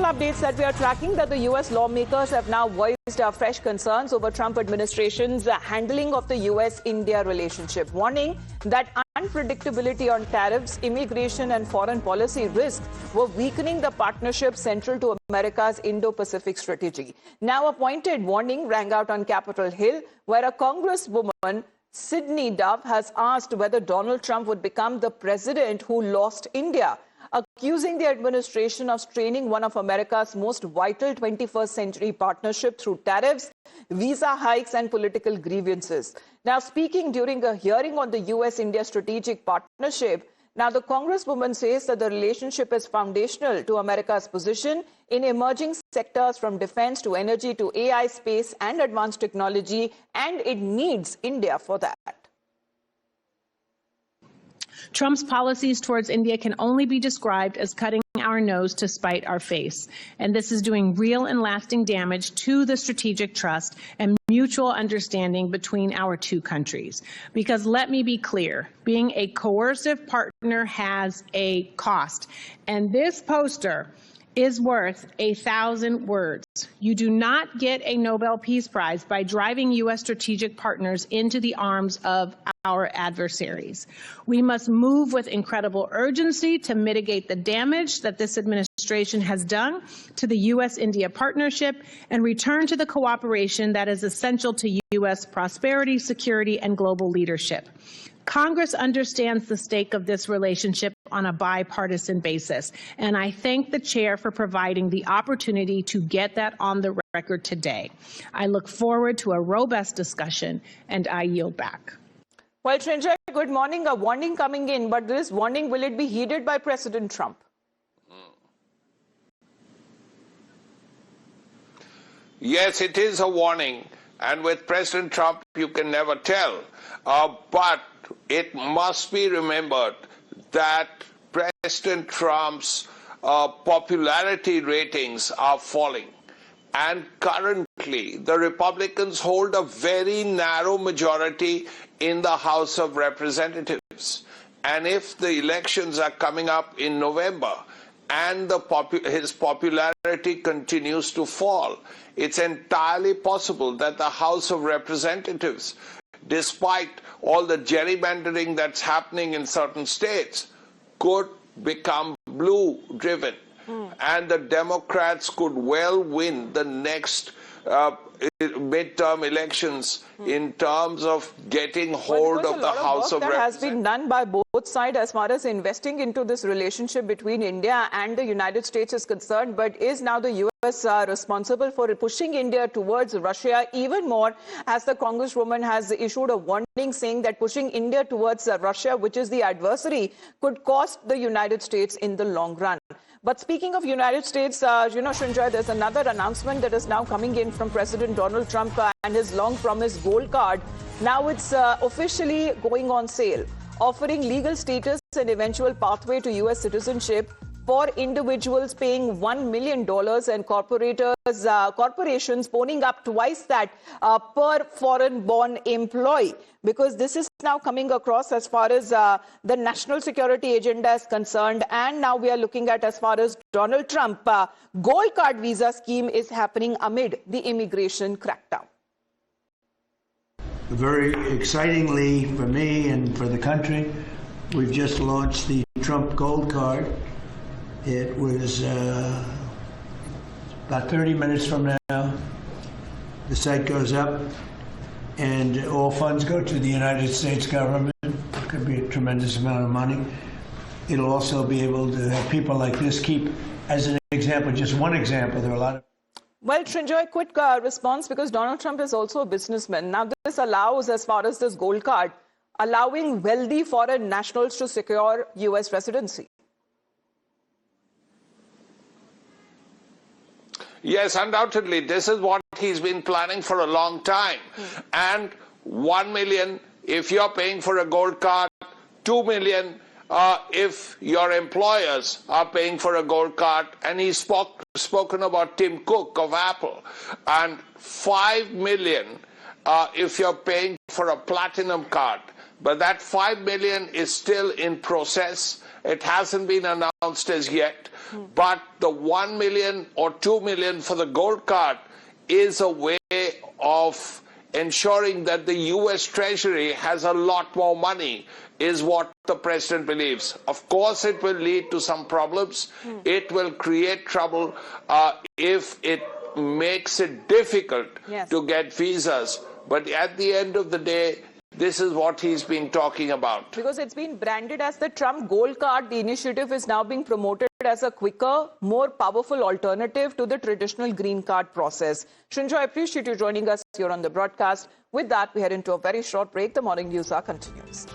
updates that we are tracking that the U.S. lawmakers have now voiced fresh concerns over Trump administration's handling of the U.S.-India relationship, warning that unpredictability on tariffs, immigration and foreign policy risks were weakening the partnership central to America's Indo-Pacific strategy. Now, a pointed warning rang out on Capitol Hill, where a Congresswoman Sydney Dove has asked whether Donald Trump would become the president who lost India, accusing the administration of straining one of America's most vital 21st century partnership through tariffs, visa hikes and political grievances. Now, speaking during a hearing on the U.S.-India strategic partnership, now the Congresswoman says that the relationship is foundational to America's position in emerging sectors from defense to energy to AI, space and advanced technology, and it needs India for that. Trump's policies towards India can only be described as cutting our nose to spite our face. And this is doing real and lasting damage to the strategic trust and mutual understanding between our two countries. Because let me be clear, being a coercive partner has a cost. And this poster is worth 1,000 words. You do not get a Nobel Peace Prize by driving U.S. strategic partners into the arms of our adversaries. We must move with incredible urgency to mitigate the damage that this administration has done to the U.S.-India partnership and return to the cooperation that is essential to U.S. prosperity, security, and global leadership. Congress understands the stake of this relationship on a bipartisan basis, and I thank the chair for providing the opportunity to get that on the record today. I look forward to a robust discussion, and I yield back. Well, Srinjoy, good morning. A warning coming in, but this warning, will it be heeded by President Trump? Yes, it is a warning, and with President Trump, you can never tell. But it must be remembered that President Trump's popularity ratings are falling. And currently, the Republicans hold a very narrow majority in the House of Representatives. And if the elections are coming up in November and his popularity continues to fall, it's entirely possible that the House of Representatives, despite all the gerrymandering that's happening in certain states, could become blue-driven. And the Democrats could well win the next midterm elections in terms of getting hold of the House of Representatives. That has been done by both sides as far as investing into this relationship between India and the United States is concerned, but is now the U.S. responsible for pushing India towards Russia even more, as the Congresswoman has issued a warning saying that pushing India towards Russia, which is the adversary, could cost the United States in the long run. But speaking of United States, Srinjoy, there's another announcement that is now coming in from President Donald Trump and his long-promised gold card. Now it's officially going on sale, offering legal status and eventual pathway to U.S. citizenship for individuals paying $1 million and corporations ponying up twice that per foreign-born employee. Because this is now coming across as far as the national security agenda is concerned. And now we are looking at as far as Donald Trump gold card visa scheme is happening amid the immigration crackdown. Very excitingly for me and for the country, we've just launched the Trump Gold Card. It was about 30 minutes from now. The site goes up, and all funds go to the United States government. It could be a tremendous amount of money. It'll also be able to have people like this keep, as an example, just one example, there are a lot of... Well, Srinjoy, quick response, because Donald Trump is also a businessman. Now, this allows, as far as this gold card, allowing wealthy foreign nationals to secure U.S. residency. Yes, undoubtedly. This is what he's been planning for a long time. And 1 million if you're paying for a gold card, 2 million if your employers are paying for a gold card. And he's spoken about Tim Cook of Apple. And 5 million if you're paying for a platinum card. But that 5 million is still in process, It hasn't been announced as yet. But the 1 million or 2 million for the gold card is a way of ensuring that the U.S. Treasury has a lot more money, is what the president believes. Of course, it will lead to some problems. It will create trouble if it makes it difficult to get visas. But at the end of the day, this is what he's been talking about. Because it's been branded as the Trump Gold Card, the initiative is now being promoted as a quicker, more powerful alternative to the traditional green card process. Shinjo, I appreciate you joining us here on the broadcast. With that, we head into a very short break. The morning news continues.